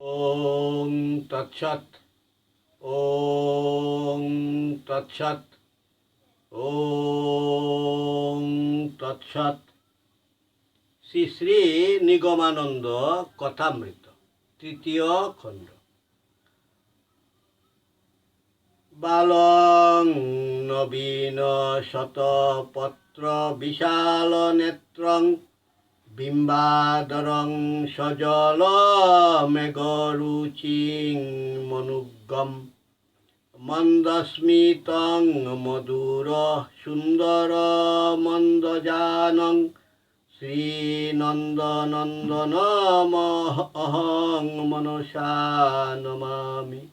ওং তৎসৎ। ওং তৎসৎ। ওং তৎসৎ। শ্রী শ্রী নিগমানন্দ কথামৃত তৃতীয় খণ্ড। বালং নবীন শতপত্র বিশাল নেত্রং বিম্বাদরং সজল মেঘরুচিং মনুগ্গম মন্দস্মিতং মধুর সুন্দর মন্দজানং শ্রীনন্দনন্দনমহং মনসা নমামি।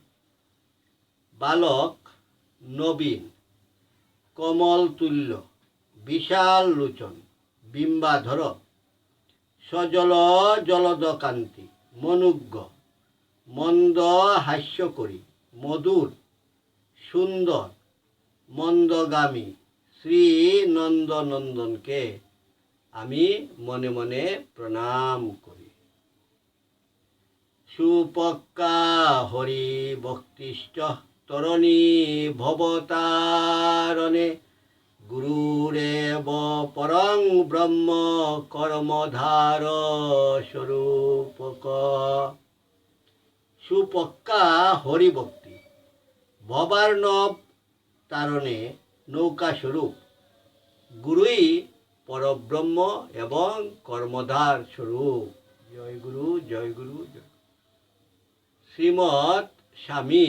বালক নবীন, কমল তুল্য, বিশাল লোচন, বিম্বাধর, সজল জলদকান্তি, মনুগ্গ, মন্দ হাস্য করি, মধুর, সুন্দর, মন্দগামী শ্রী নন্দনন্দনকে আমি মনে মনে প্রণাম করি। সুপক্কা হরি ভক্তিশ্চ তরণী ভবতারণে গুরুরেব পরং ব্রহ্ম কর্মধার স্বরূপক। সুপক্কা হরিভক্তি, ভবার্ণব তারণে নৌকা স্বরূপ, গুরুই পরব্রহ্ম এবং কর্মধার স্বরূপ। জয় গুরু, জয় গুরু, জয়। শ্রীমৎ স্বামী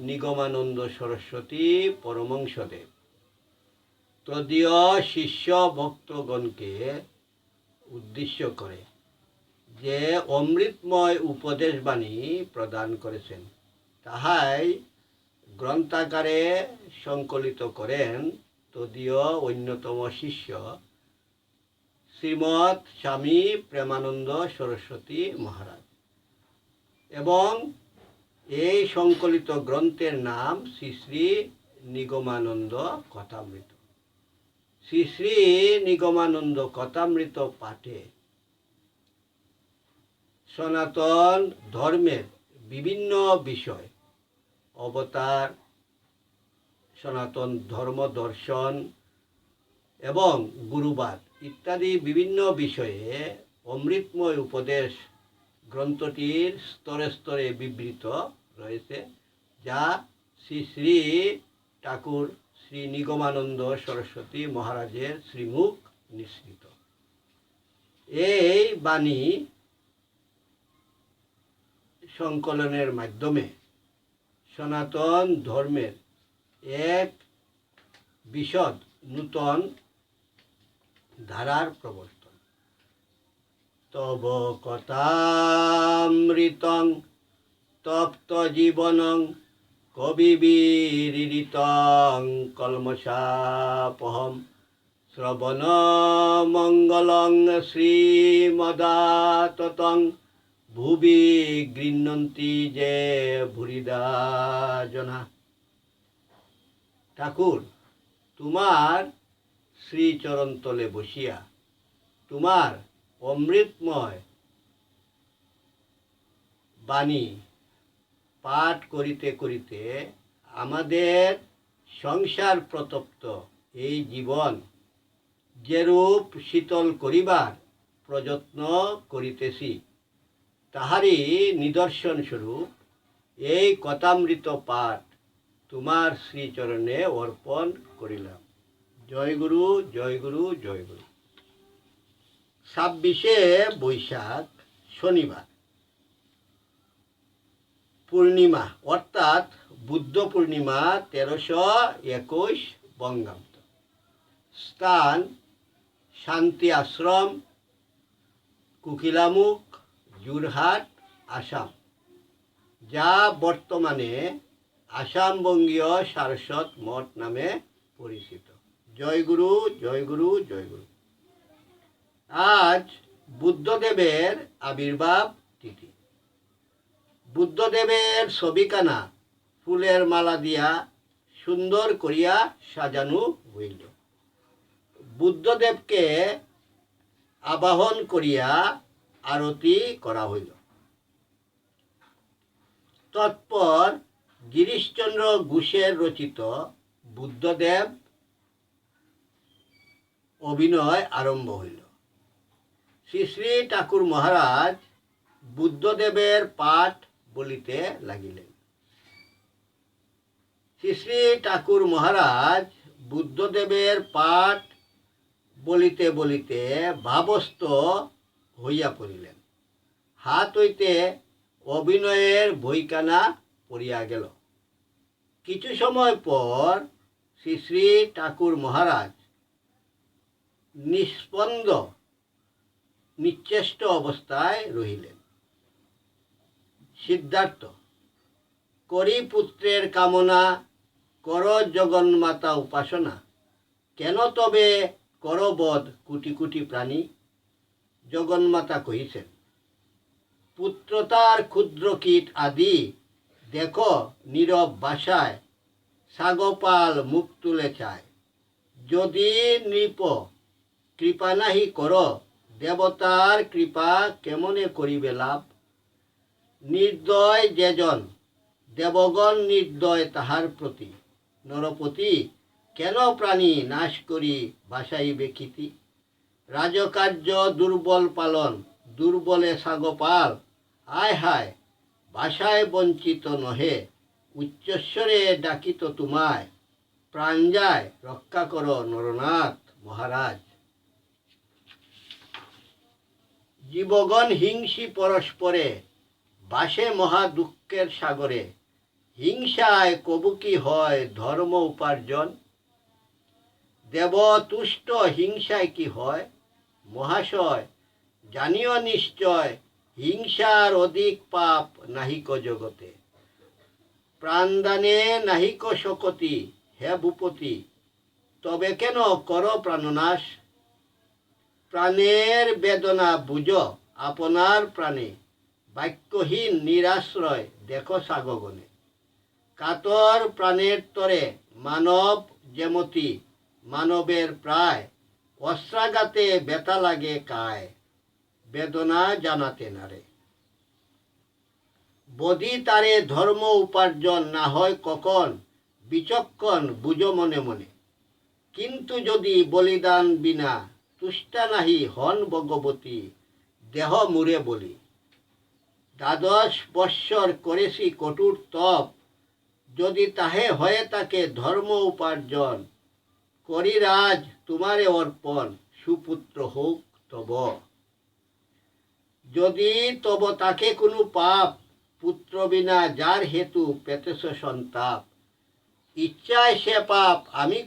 নিগমানন্দ সরস্বতী পরমহংসদেব তদীয় শিষ্য ভক্তগণকে উদ্দেশ্য করে যে অমৃতময় উপদেশবাণী প্রদান করেছেন, তাহাই গ্রন্থাকারে সংকলিত করেন তদীয় অন্যতম শিষ্য শ্রীমৎ স্বামী প্রেমানন্দ সরস্বতী মহারাজ। এবং এই সংকলিত গ্রন্থের নাম শ্রী শ্রী নিগমানন্দ কথামৃত। শ্রী শ্রী নিগমানন্দ কথামৃত পাঠে সনাতন ধর্মের বিভিন্ন বিষয়, অবতার, সনাতন ধর্ম দর্শন এবং গুরুবাদ ইত্যাদি বিভিন্ন বিষয়ে অমৃতময় উপদেশ গ্রন্থটির স্তরে স্তরে বিবৃত রয়েছে, যা শ্রী শ্রী ঠাকুর শ্রী নিগমানন্দ সরস্বতী মহারাজের শ্রীমুখ নিঃসৃত। এই বাণী সংকলনের মাধ্যমে সনাতন ধর্মের এক বিশদ নূতন ধারার প্রবর্তন। তব কথামৃতং তপ্ত জীবনং কবিবিরিতং কলমশাপহম শ্রবণ মঙ্গলং শ্রীমদাততং ভুবি গৃহ্ণন্তি যে ভুরিদা জনা। ঠাকুর, তোমার শ্রীচরণতলে বসিয়া তোমার অমৃতময় বাণী পাঠ করিতে করিতে আমাদের সংসার প্রতপ্ত এই জীবন যেরূপ শীতল করিবার প্রযত্ন করিতেছি, তাহারই নিদর্শন স্বরূপ এই কথামৃত পাঠ তোমার শ্রীচরণে অর্পণ করিলাম। জয় গুরু, জয় গুরু, জয় গুরু। 26শে বৈশাখ শনিবার, পূর্ণিমা অর্থাৎ বুদ্ধ পূর্ণিমা 1321 বঙ্গাব্দ। স্থান শান্তি আশ্রম, কুকিলামুখ, যোরহাট, আসাম, যা বর্তমানে আসাম বঙ্গীয় সারস্বত মঠ নামে পরিচিত। জয় গুরু, জয় গুরু, জয় গুরু। আজ বুদ্ধদেবের আবির্ভাব তিথি। বুদ্ধদেবের ছবিখানা ফুলের মালা দিয়া সুন্দর করিয়া সাজানো হইল। বুদ্ধদেবকে আবাহন করিয়া আরতি করা হইল। তৎপর গিরিশচন্দ্র ঘোষের রচিত বুদ্ধদেব অভিনয় আরম্ভ হইল। শ্রী শ্রী ঠাকুর মহারাজ বুদ্ধদেবের পাঠ বলিতে লাগিলেন। শ্রী শ্রী ঠাকুর মহারাজ বুদ্ধদেবের পাঠ বলিতে বলিতে ভাবস্থ হইয়া পড়িলেন। হাত হইতে অভিনয়ের বইখানা পড়িয়া গেল। কিছু সময় পর শ্রী শ্রী ঠাকুর মহারাজ নিস্পন্দ নিশ্চেষ্ট অবস্থায় রহিলেন। সিদ্ধার্থ, করি পুত্রের কামনা, কর জগন্মাতা উপাসনা, কেন তবে করবধ কোটি কোটি প্রাণী? জগন্মাতা কহিছেন, পুত্রতার ক্ষুদ্র কীট আদি দেখো নীরব বাসায়, সাগপাল মুখ তুলে চায়, যদি নৃপ কৃপা নাহি কর, দেবতার কৃপা কেমনে করিবে লাভ? নির্দয় যেজন, দেবগণ নির্দয় তাহার প্রতি, নরপতি কেন প্রাণী নাশ করি বাসাইবে ক্ষিতি? রাজকার্য দুর্বল পালন, দুর্বলে সাগপাল, আয় হায় বাসায় বঞ্চিত নহে, উচ্চস্বরে ডাকিত তোমায়, প্রাণ যায় রক্ষা কর নরনাথ মহারাজ। জীবগণ হিংসী পরস্পরে, বাসে মহা দুঃখের সাগরে, হিংসায় কবু কি হয় ধর্ম উপার্জন? দেব তুষ্ট হিংসায় কি হয়? মহাশয় জানিও নিশ্চয়, হিংসার অধিক পাপ নাহিক জগতে। প্রাণদানে নাহিক শকতি, হে ভূপতি তবে কেন কর প্রাণনাশ? প্রাণের বেদনা বুঝ আপনার প্রাণে, বাক্যহীন নিরাশ্রয় দেখো সাগগণে। কাতর প্রাণের তরে মানব যেমতি, মানবের প্রায় অস্ত্রাঘাতে ব্যথা লাগে কায়, বেদনা জানাতে নারে। বধি তারে ধর্ম উপার্জন না হয় কখন, বিচক্ষণ বুঝো মনে মনে। কিন্তু যদি বলিদান বিনা তুষ্টা নাহি হন ভগবতী, দেহ মুরে বলি। দ্বাদশ বৎসর করেছি কঠোর তপ, যদি তাহে হয়ে থাকে ধর্ম উপার্জন, করি রাজ তোমারে অর্পণ, সুপুত্র হোক তব। যদি তব তাকে কোনো পাপ, পুত্র বিনা যার হেতু পেতেছ সন্তাপ, ইচ্ছায় সে পাপ আমি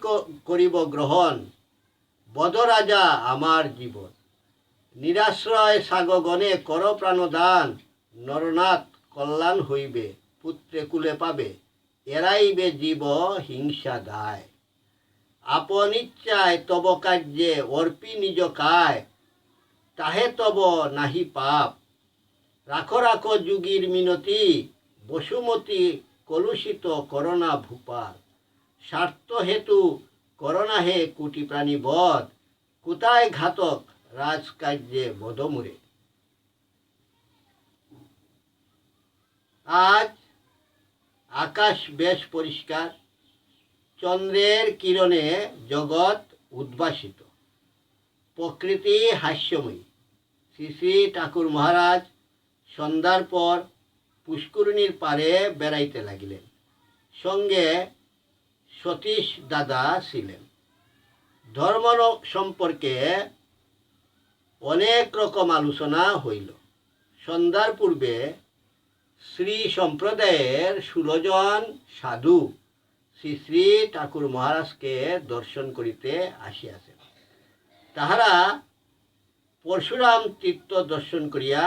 করিব গ্রহণ, বদরাজা আমার জীবন। নিরাশ্রয় সাগগণে কর প্রাণদান, নরনাথ কল্যাণ হইবে, পুত্রে কুলে পাবে, এড়াইবে জীব হিংসা দায়। আপন ইচ্ছায় তব কার্যে অর্পি নিজ কায়, তাহে তব নাহি পাপ। রাখো রাখো যুগীর মিনতি, বসুমতী কলুষিত করোনা ভূপাল। স্বার্থ হেতু করোনা হে কোটি প্রাণী বধ, কোথায় ঘাতক রাজকার্যে বধমুরে। আজ আকাশ বেশ পরিষ্কার, চন্দ্রের কিরণে জগৎ উদ্ভাসিত, প্রকৃতি হাস্যময়ী। শ্রী শ্রী ঠাকুর মহারাজ সন্ধ্যার পর পুষ্করিণীর পারে বেড়াইতে লাগিলেন। সঙ্গে সতীশ দাদা ছিলেন। ধর্ম সম্পর্কে অনেক রকম আলোচনা হইল। সন্ধ্যার পূর্বে শ্রী সম্প্রদায়ের 16 জন সাধু শ্রী শ্রী ঠাকুর মহারাজকে দর্শন করিতে আসিয়াছেন। তাহারা পরশুরাম তীর্থ দর্শন করিয়া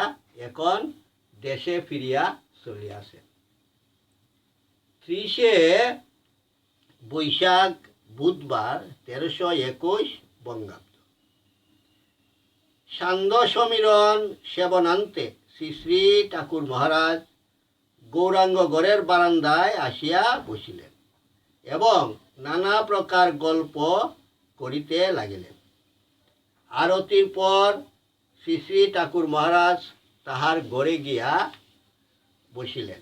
এখন দেশে ফিরিয়া চলিয়াছেন। 30 বৈশাখ বুধবার 1321 বঙ্গাব্দ। সান্ধ্য সমীরণ সেবনান্তে শ্রী শ্রী ঠাকুর মহারাজ গৌরাঙ্গ গড়ের বারান্দায় আসিয়া বসিলেন এবং নানা প্রকার গল্প করিতে লাগিলেন। আরতির পর শ্রী শ্রী ঠাকুর মহারাজ তাহার ঘরে গিয়া বসিলেন।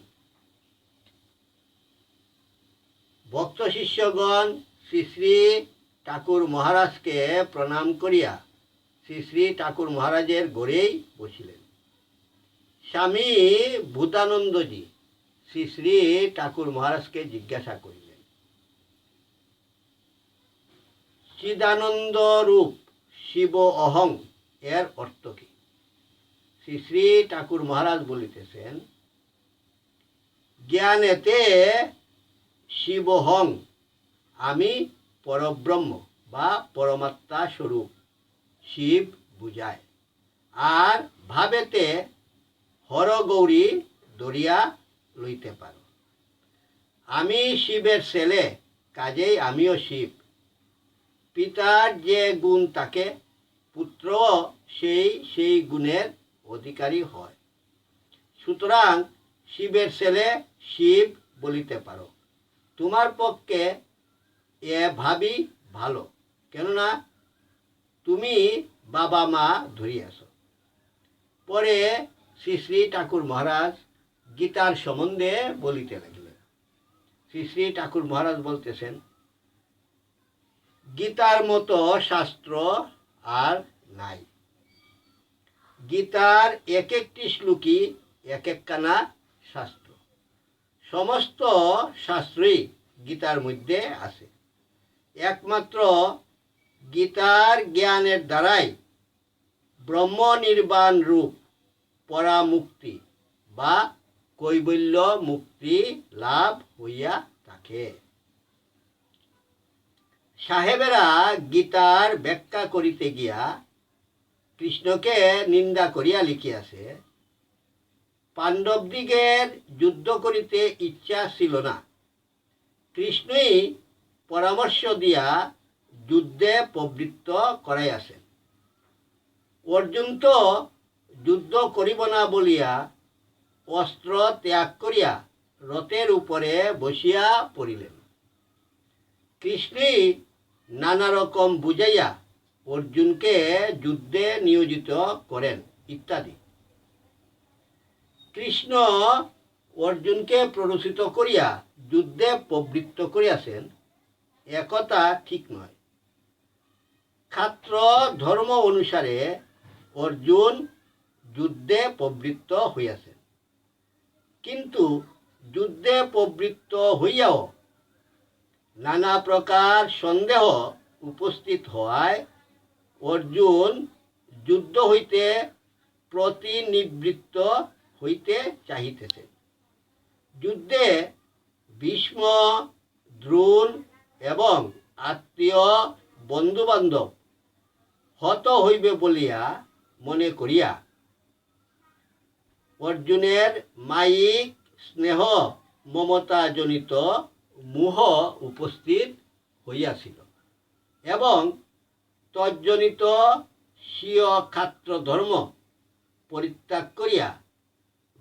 শিষ্যগণ শ্রী শ্রী ঠাকুর মহারাজকে প্রণাম করিয়া শ্রী শ্রী ঠাকুর মহারাজের ঘরেই বসিলেন। স্বামী ভূতানন্দজি শ্রী শ্রী ঠাকুর মহারাজকে জিজ্ঞাসা করিলেন, চিদানন্দ রূপ শিব অহং এর অর্থ কি? শ্রী শ্রী ঠাকুর মহারাজ বলিতেছেন, জ্ঞানেতে শিবহং, আমি পরব্রহ্ম বা পরমাত্মা স্বরূপ শিব বুঝায়। আর ভাবেতে হরগৌরী ধরিয়া লইতে পারো। আমি শিবের ছেলে, কাজেই আমিও শিব। পিতার যে গুণ থাকে, পুত্র সেই গুণের অধিকারী হয়। সুতরাং শিবের ছেলে শিব বলিতে পারো। তোমার পক্ষে এ ভাবি ভালো, কেননা তুমি বাবা মা ধরিয়াছ। পরে শ্রী শ্রী ঠাকুর মহারাজ গীতার সম্বন্ধে বলিতে লাগিলেন। শ্রী শ্রী ঠাকুর মহারাজ বলতেছেন, গীতার মতো শাস্ত্র আর নাই। গীতার এক একটি শ্লোকই এক একখানা শাস্ত্র। সমস্ত শাস্ত্রই গীতার মধ্যে আছে। একমাত্র গীতার জ্ঞানের দ্বারাই ব্রহ্ম নির্বাণ রূপ পরামুক্তি বা কৈবল্য মুক্তি লাভ হইয়া থাকে। সাহেবেরা গীতার ব্যাখ্যা করিতে গিয়া কৃষ্ণকে নিন্দা করিয়া লিখিয়াছে, পাণ্ডবদিগের যুদ্ধ করিতে ইচ্ছা ছিল না। কৃষ্ণই পরামর্শ দিয়া যুদ্ধে প্রবৃত্ত করাইয়াছেন। অর্জুন তো যুদ্ধ করিব না বলিয়া অস্ত্র ত্যাগ করিয়া রথের উপরে বসিয়া পড়িলেন। কৃষ্ণই নানা রকম বুঝাইয়া অর্জুনকে যুদ্ধে নিয়োজিত করেন ইত্যাদি। কৃষ্ণ অর্জুনকে প্ররোচিত করিয়া যুদ্ধে প্রবৃত্ত করিয়াছেন, একথা ঠিক নয়। ক্ষাত্র ধর্ম অনুসারে অর্জুন যুদ্ধে প্রবৃত্ত হইয়াছেন, কিন্তু যুদ্ধে প্রবৃত্ত হইয়াও নানা প্রকার সন্দেহ উপস্থিত হওয়ায় অর্জুন যুদ্ধ হইতে প্রতিনিবৃত্ত হইতে চাহিতেছেন। যুদ্ধে ভীষ্ম, দ্রোণ এবং আত্মীয় বন্ধুবান্ধব হত হইবে বলিয়া মনে করিয়া অর্জুনের মায়িক স্নেহ মমতাজনিত মোহ উপস্থিত হইয়াছিল এবং তজ্জনিত স্বীয় ক্ষাত্র ধর্ম পরিত্যাগ করিয়া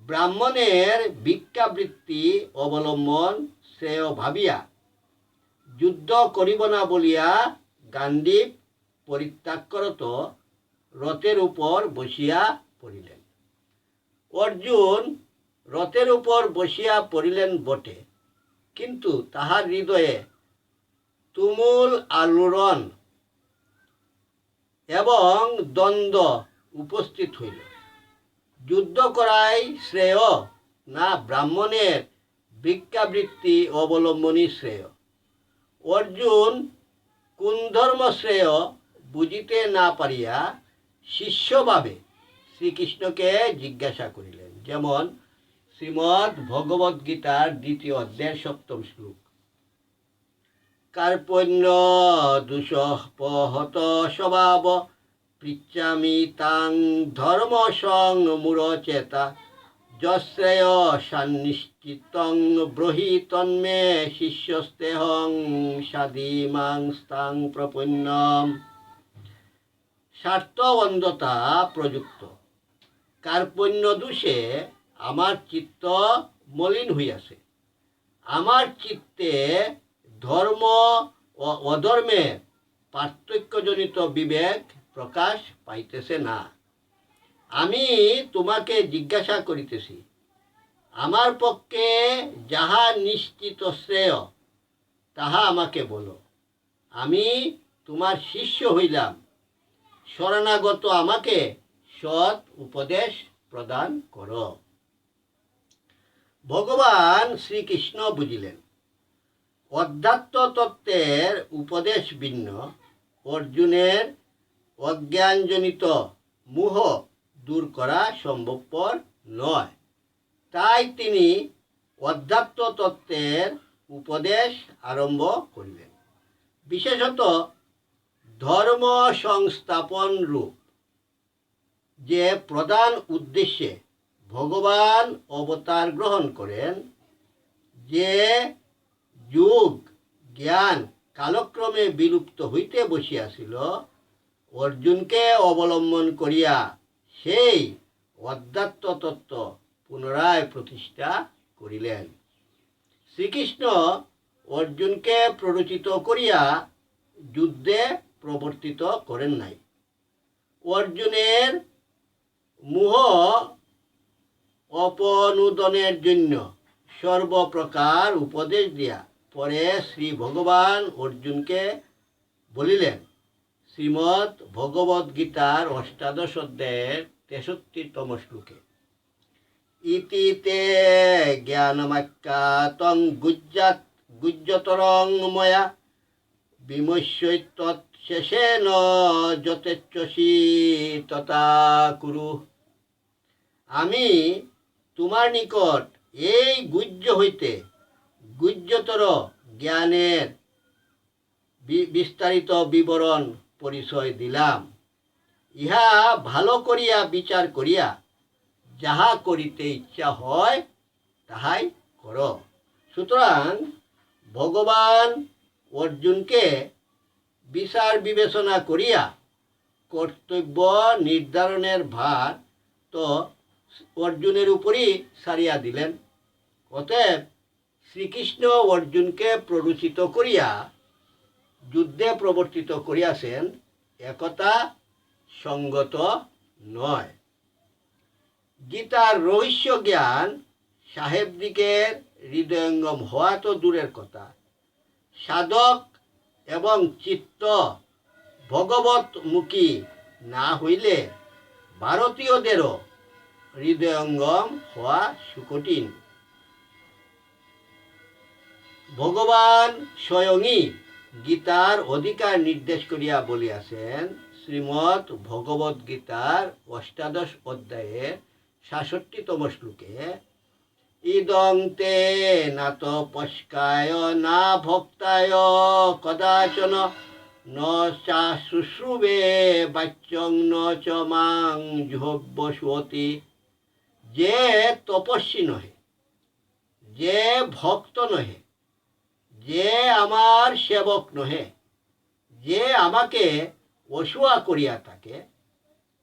ব্রাহ্মণের ভিক্ষাবৃত্তি অবলম্বন শ্রেয় ভাবিয়া যুদ্ধ করিব না বলিয়া গান্ডীব পরিত্যাগ করত রথের উপর বসিয়া পড়িলেন। অর্জুন রথের উপর বসিয়া পড়িলেন বটে, কিন্তু তাহার হৃদয়ে তুমুল আলোড়ন এবং দ্বন্দ্ব উপস্থিত হইল। যুদ্ধ করাই শ্রেয় না ব্রাহ্মণের ভিক্ষাবৃত্তি অবলম্বনই শ্রেয়? অর্জুন কোন ধর্ম শ্রেয় বুঝিতে না পারিয়া শিষ্যভাবে শ্রীকৃষ্ণকে জিজ্ঞাসা করিলেন। যেমন শ্রীমদ্ ভগবদ্ গীতার 2য় অধ্যায়ের 7ম শ্লোক, কার্পণ্য দুঃসপহত স্বভাব পৃচ্ছামি তাং ধর্ম সং মূঢ়চেতা যশ্রেয় সান্নিশ্চিতং ব্রহি তন্মে শিষ্যস্তেহং সাধিমাং স্তাং প্রপন্নম। স্বার্থবন্ধতা প্রযুক্ত কার্পণ্য দোষে আমার চিত্ত মলিন হইয়াছে। আমার চিত্তে ধর্ম ও অধর্মের পার্থক্যজনিত বিবেক প্রকাশ পাইতেছে না। আমি তোমাকে জিজ্ঞাসা করিতেছি, আমার পক্ষে যাহা নিশ্চিত শ্রেয় তাহা আমাকে বলো। আমি তোমার শিষ্য হইলাম, শরণাগত আমাকে সৎ উপদেশ প্রদান করো। ভগবান শ্রীকৃষ্ণ বুঝিলেন অধ্যাত্ম তত্ত্বের উপদেশ ভিন্ন, অর্জুনের অজ্ঞানজনিত মোহ দূর করা সম্ভবপর নয়। তাই তিনি অধ্যাত্ম তত্ত্বের উপদেশ আরম্ভ করিলেন, বিশেষত ধর্ম সংস্থাপন রূপ যে প্রধান উদ্দেশ্যে ভগবান অবতার গ্রহণ করেন, যে যুগ জ্ঞান কালক্রমে বিলুপ্ত হইতে বসিয়াছিল, অর্জুনকে অবলম্বন করিয়া সেই অধ্যাত্ম তত্ত্ব পুনরায় প্রতিষ্ঠা করিলেন। শ্রীকৃষ্ণ অর্জুনকে প্ররোচিত করিয়া যুদ্ধে প্রবর্তিত করেন নাই। অর্জুনের মোহ অপনুদনের জন্য সর্বপ্রকার উপদেশ দিয়া পরে শ্রী ভগবান অর্জুনকে বলিলেন, শ্রীমদ্ ভগবদ্ গীতার ৮ অধ্যায়ের ৬৩তম শ্লোকে, ইতি তে জ্ঞানমাখ্যাতং গুহ্যতরং ময়া বিমস্যৈতৎশেষেন যতেচ্ছসি তথা কুরু। আমি তোমার নিকট এই গুহ্য হইতে গুহ্যতর জ্ঞানের বিস্তারিত বিবরণ পরিচয় দিলাম। ইহা ভালো করিয়া বিচার করিয়া যাহা করিতে ইচ্ছা হয় তাহাই কর। সুতরাং ভগবান অর্জুনকে বিচার বিবেচনা করিয়া কর্তব্য নির্ধারণের ভার তো অর্জুনের উপরই সারিয়া দিলেন। অতএব শ্রীকৃষ্ণ অর্জুনকে প্ররোচিত করিয়া যুদ্ধে প্রবর্তিত করিয়াছেন, একথা সঙ্গত নয়। গীতার রহস্য জ্ঞান সাহেবদিগের হৃদয়ঙ্গম হওয়া তো দূরের কথা, সাধক এবং চিত্ত ভগবতমুখী না হইলে ভারতীয়দেরও হৃদয়ঙ্গম হওয়া সুকঠিন। ভগবান স্বয়ংই গীতার অধিকার নির্দেশ করিয়া বলিয়াছেন, শ্রীমদ্ ভগবদ্ গীতার ৮ অধ্যায়ের ৬৭তম শ্লোকে, ইদং তে না তপস্কায় না ভক্তায় কদাচন ন চা শুশ্রুবে বাচ্যং ন চ মাং জুহব্যসুতি। যে তপস্বী নহে, যে ভক্ত নহে, যে আমার সেবক নহে, যে আমাকে অসুয়া করিয়া থাকে,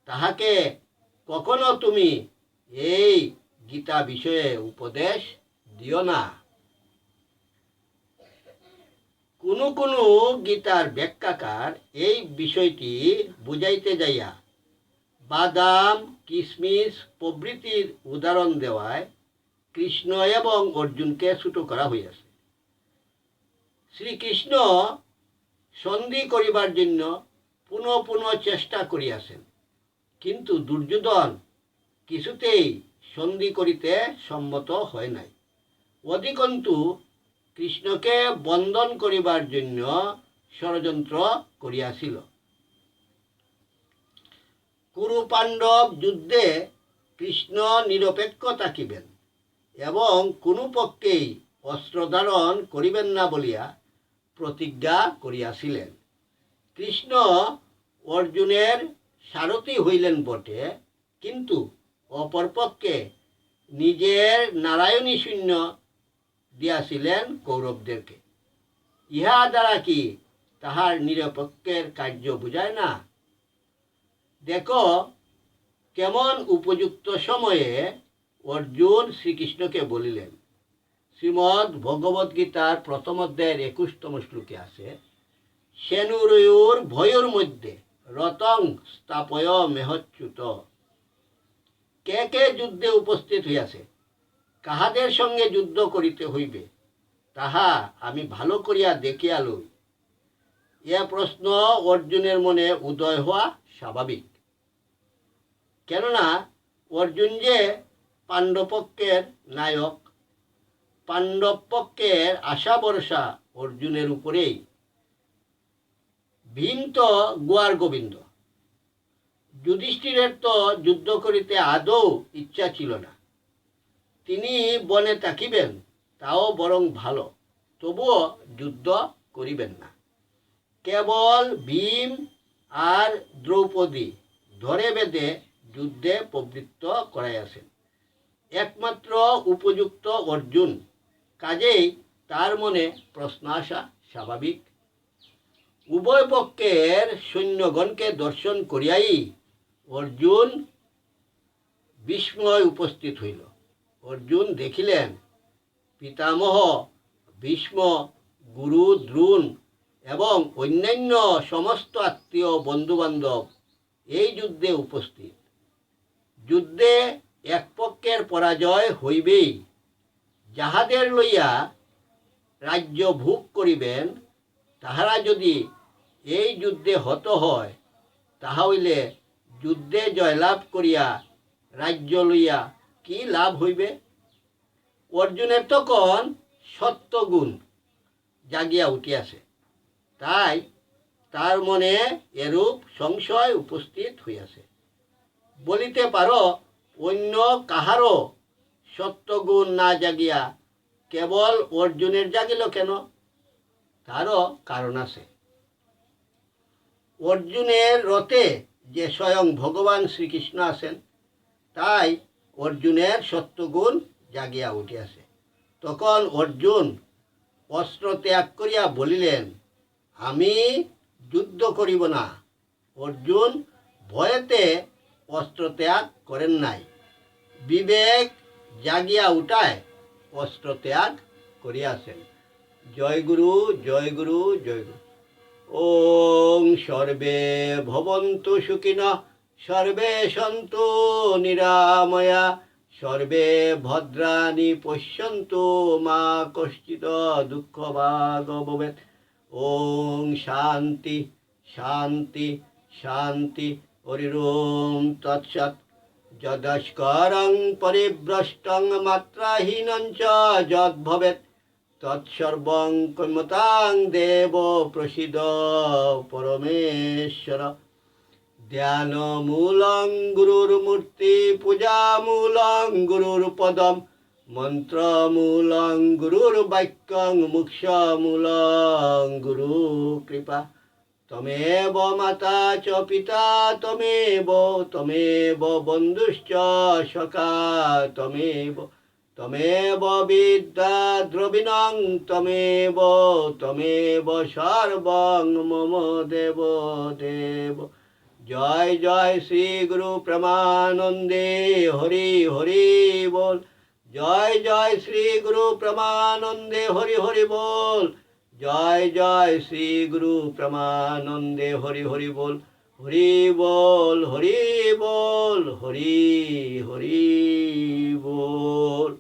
তাহাকে কখনো তুমি এই গীতা বিষয়ে উপদেশ দিও না। কোনো কোনো গীতার ব্যাখ্যাকার এই বিষয়টি বুঝাইতে যাইয়া বাদাম, কিশমিশ প্রভৃতির উদাহরণ দেওয়ায় কৃষ্ণ এবং অর্জুনকে ছোট করা হইয়াছে। শ্রীকৃষ্ণ সন্ধি করিবার জন্য পুনঃ পুনঃ চেষ্টা করিয়াছেন, কিন্তু দুর্যোধন কিছুতেই সন্ধি করিতে সম্মত হয় নাই। অধিকন্তু কৃষ্ণকে বন্ধন করিবার জন্য ষড়যন্ত্র করিয়াছিল। কুরু পাণ্ডব যুদ্ধে কৃষ্ণ নিরপেক্ষ থাকিবেন এবং কোনো পক্ষেই অস্ত্র ধারণ করিবেন না বলিয়া প্রতিজ্ঞা করিয়াছিলেন। কৃষ্ণ অর্জুনের সারথি হইলেন বটে, কিন্তু অপরপক্ষে নিজের নারায়ণী শূন্য দিয়াছিলেন কৌরবদেরকে। ইহা দ্বারা কি তাহার নিরপেক্ষের কার্য বুঝায় না? দেখো কেমন উপযুক্ত সময়ে অর্জুন শ্রীকৃষ্ণকে বলিলেন। শ্রীমদ্ ভগবদ্ গীতার ১ অধ্যায়ের ২১তম শ্লোকে আছে, সেনুরয়ুর ভয়ুর মধ্যে রতং স্থাপয় মেহচ্যুত। কে কে যুদ্ধে উপস্থিত হইয়াছে, কাহাদের সঙ্গে যুদ্ধ করিতে হইবে তাহা আমি ভালো করিয়া দেখিয়া লই। এ প্রশ্ন অর্জুনের মনে উদয় হওয়া স্বাভাবিক। কেননা অর্জুন যে পাণ্ডবপক্ষের নায়ক, পাণ্ডবপক্ষের আশা ভরসা অর্জুনের উপরেই। ভীম তো গোয়ার গোবিন্দ। যুধিষ্ঠিরের তো যুদ্ধ করিতে আদৌ ইচ্ছা ছিল না। তিনি বনে থাকিবেন তাও বরং ভালো, তবুও যুদ্ধ করিবেন না। কেবল ভীম আর দ্রৌপদী ধরে বেঁধে যুদ্ধে প্রবৃত্ত করাইয়াছেন। একমাত্র উপযুক্ত অর্জুন, কাজেই তার মনে প্রশ্ন আসা স্বাভাবিক। উভয় পক্ষের সৈন্যগণকে দর্শন করিয়াই অর্জুন বিস্ময় উপস্থিত হইল। অর্জুন দেখিলেন পিতামহ ভীষ্ম, গুরু দ্রোণ এবং অন্যান্য সমস্ত আত্মীয় বন্ধুবান্ধব এই যুদ্ধে উপস্থিত। যুদ্ধে এক পক্ষের পরাজয় হইবেই। যাহাদের লইয়া রাজ্য ভোগ করিবেন, তাহারা যদি এই যুদ্ধে হত হয়, তাহা হইলে যুদ্ধে জয়লাভ করিয়া রাজ্য লইয়া কি লাভ হইবে? অর্জুনের তখন সত্যগুণ জাগিয়া উঠিয়াছে, তাই তার মনে এরূপ সংশয় উপস্থিত হইয়াছে। বলিতে পারো, অন্য কাহারও সত্যগুণ না জাগিয়া কেবল অর্জুনের জাগিল কেন? তারও কারণ আছে। অর্জুনের রথে যে স্বয়ং ভগবান শ্রীকৃষ্ণ আছেন, তাই অর্জুনের সত্যগুণ জাগিয়া উঠিয়াছে। তখন অর্জুন অস্ত্র ত্যাগ করিয়া বলিলেন, আমি যুদ্ধ করিব না। অর্জুন ভয়েতে অস্ত্র ত্যাগ করেন নাই, বিবেক জাগিয়া উঠায় অস্ত্র ত্যাগ করিয়াছেন। জয় গুরু, জয় গুরু, জয় গুরু। ওং সর্বে ভবন্তু সুখিনঃ, সর্বে সন্তু নিরাময়া, সর্বে ভদ্রাণি পশ্যন্তু মা কশ্চিৎ দুঃখভাগ ভবেৎ। ওং শান্তি শান্তি শান্তি। হরি ওম তৎসৎ। যদস্করং পরিভ্রষ্টং মাত্রাহীনং চ যদ্ভবেৎ, তৎসর্বং ক্ষম্যতাং দেব প্রসীদ পরমেশ্বর। ধ্যানমূলং গুরুর্মূর্তি, পূজামূলং গুরুর্পদম, মন্ত্রমূলং গুরুর্বাক্যং, মোক্ষমূলং গুরু কৃপা। তমেব মাতা চ পিতা তমেব বন্ধুশ্চ সখা তমেব বিদ্যা দ্রবিণং তমেব সর্বং মম দেব দেব। জয় জয় শ্রী গুরু প্রেমানন্দে হরি হরি বল। জয় জয় শ্রী গুরু প্রেমানন্দে হরি হরি বল। জয় জয় শ্রী গুরু প্রেমানন্দে হরি হরি বল। হরি বল, হরি বল, হরি হরি বল।